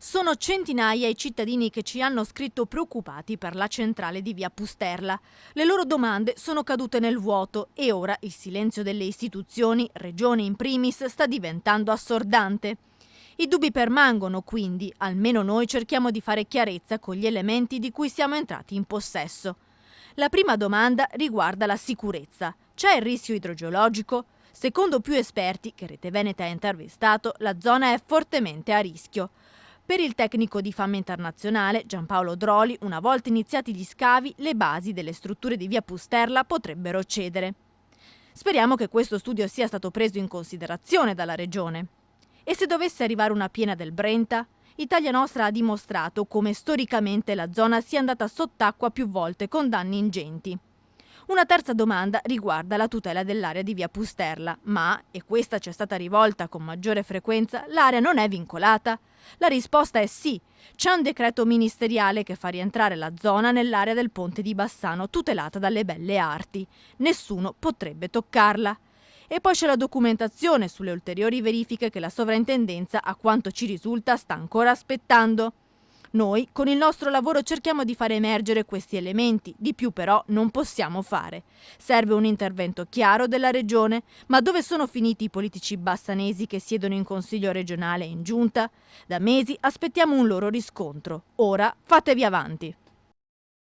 Sono centinaia i cittadini che ci hanno scritto preoccupati per la centrale di via Pusterla. Le loro domande sono cadute nel vuoto e ora il silenzio delle istituzioni, regione in primis, sta diventando assordante. I dubbi permangono, quindi almeno noi cerchiamo di fare chiarezza con gli elementi di cui siamo entrati in possesso. La prima domanda riguarda la sicurezza. C'è il rischio idrogeologico? Secondo più esperti che Rete Veneta ha intervistato, la zona è fortemente a rischio. Per il tecnico di Fama Internazionale, Giampaolo Droli, una volta iniziati gli scavi, le basi delle strutture di via Pusterla potrebbero cedere. Speriamo che questo studio sia stato preso in considerazione dalla Regione. E se dovesse arrivare una piena del Brenta? Italia Nostra ha dimostrato come storicamente la zona sia andata sott'acqua più volte con danni ingenti. Una terza domanda riguarda la tutela dell'area di via Pusterla, ma, e questa ci è stata rivolta con maggiore frequenza, l'area non è vincolata? La risposta è sì. C'è un decreto ministeriale che fa rientrare la zona nell'area del ponte di Bassano tutelata dalle belle arti. Nessuno potrebbe toccarla. E poi c'è la documentazione sulle ulteriori verifiche che la sovrintendenza, a quanto ci risulta, sta ancora aspettando. Noi, con il nostro lavoro, cerchiamo di fare emergere questi elementi, di più però non possiamo fare. Serve un intervento chiaro della Regione, ma dove sono finiti i politici bassanesi che siedono in Consiglio regionale e in Giunta? Da mesi aspettiamo un loro riscontro. Ora fatevi avanti.